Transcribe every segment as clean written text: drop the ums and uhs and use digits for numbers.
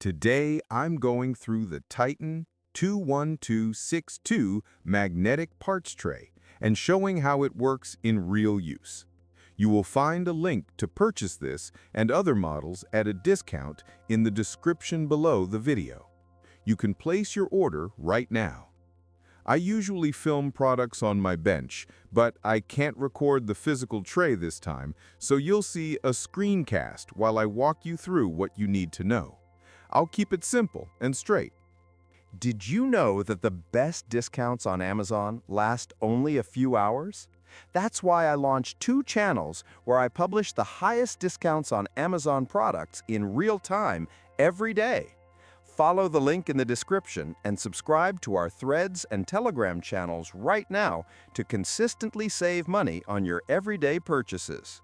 Today, I'm going through the Titan 21262 magnetic parts tray and showing how it works in real use. You will find a link to purchase this and other models at a discount in the description below the video. You can place your order right now. I usually film products on my bench, but I can't record the physical tray this time, so you'll see a screencast while I walk you through what you need to know. I'll keep it simple and straight. Did you know that the best discounts on Amazon last only a few hours? That's why I launched 2 channels where I publish the highest discounts on Amazon products in real time every day. Follow the link in the description and subscribe to our Threads and Telegram channels right now to consistently save money on your everyday purchases.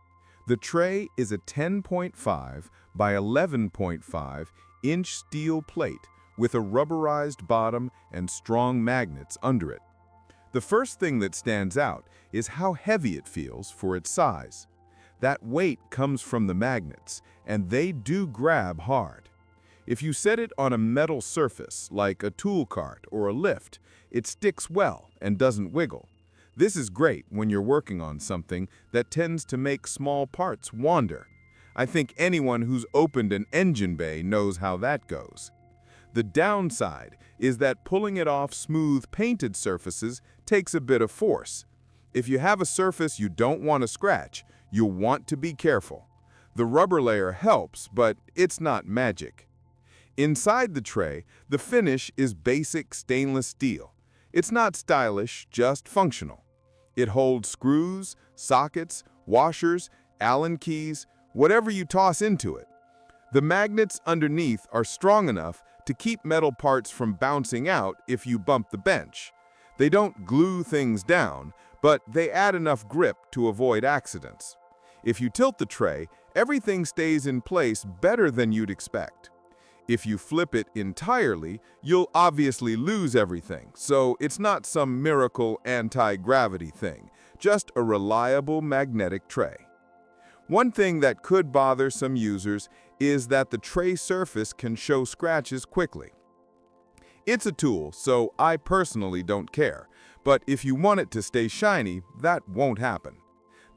The tray is a 10.5 by 11.5 inch steel plate with a rubberized bottom and strong magnets under it. The first thing that stands out is how heavy it feels for its size. That weight comes from the magnets, and they do grab hard. If you set it on a metal surface, like a tool cart or a lift, it sticks well and doesn't wiggle. This is great when you're working on something that tends to make small parts wander. I think anyone who's opened an engine bay knows how that goes. The downside is that pulling it off smooth painted surfaces takes a bit of force. If you have a surface you don't want to scratch, you'll want to be careful. The rubber layer helps, but it's not magic. Inside the tray, the finish is basic stainless steel. It's not stylish, just functional. It holds screws, sockets, washers, Allen keys, whatever you toss into it. The magnets underneath are strong enough to keep metal parts from bouncing out if you bump the bench. They don't glue things down, but they add enough grip to avoid accidents. If you tilt the tray, everything stays in place better than you'd expect. If you flip it entirely, you'll obviously lose everything, so it's not some miracle anti-gravity thing, just a reliable magnetic tray. One thing that could bother some users is that the tray surface can show scratches quickly. It's a tool, so I personally don't care, but if you want it to stay shiny, that won't happen.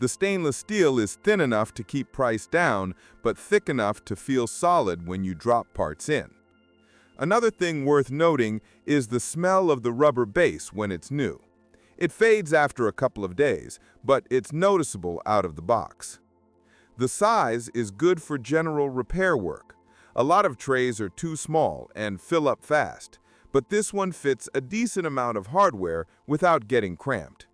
The stainless steel is thin enough to keep price down, but thick enough to feel solid when you drop parts in. Another thing worth noting is the smell of the rubber base when it's new. It fades after a couple of days, but it's noticeable out of the box. The size is good for general repair work. A lot of trays are too small and fill up fast, but this one fits a decent amount of hardware without getting cramped.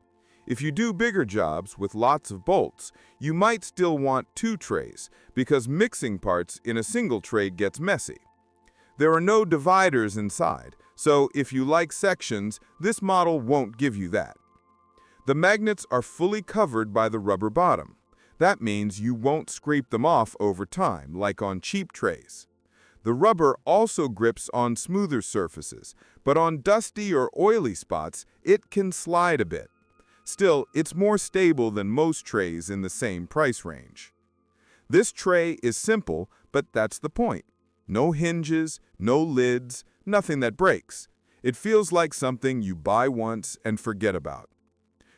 If you do bigger jobs with lots of bolts, you might still want 2 trays because mixing parts in a single tray gets messy. There are no dividers inside, so if you like sections, this model won't give you that. The magnets are fully covered by the rubber bottom. That means you won't scrape them off over time, like on cheap trays. The rubber also grips on smoother surfaces, but on dusty or oily spots, it can slide a bit. Still, it's more stable than most trays in the same price range. This tray is simple, but that's the point. No hinges, no lids, nothing that breaks. It feels like something you buy once and forget about.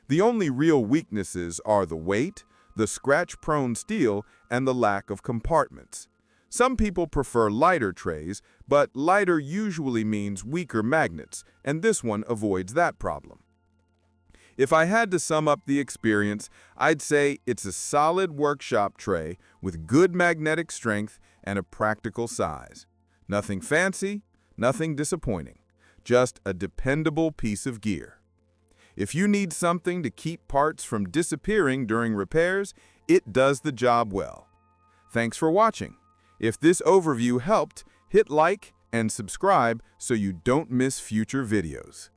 The only real weaknesses are the weight, the scratch-prone steel, and the lack of compartments. Some people prefer lighter trays, but lighter usually means weaker magnets, and this one avoids that problem. If I had to sum up the experience, I'd say it's a solid workshop tray with good magnetic strength and a practical size. Nothing fancy, nothing disappointing, just a dependable piece of gear. If you need something to keep parts from disappearing during repairs, it does the job well. Thanks for watching. If this overview helped, hit like and subscribe so you don't miss future videos.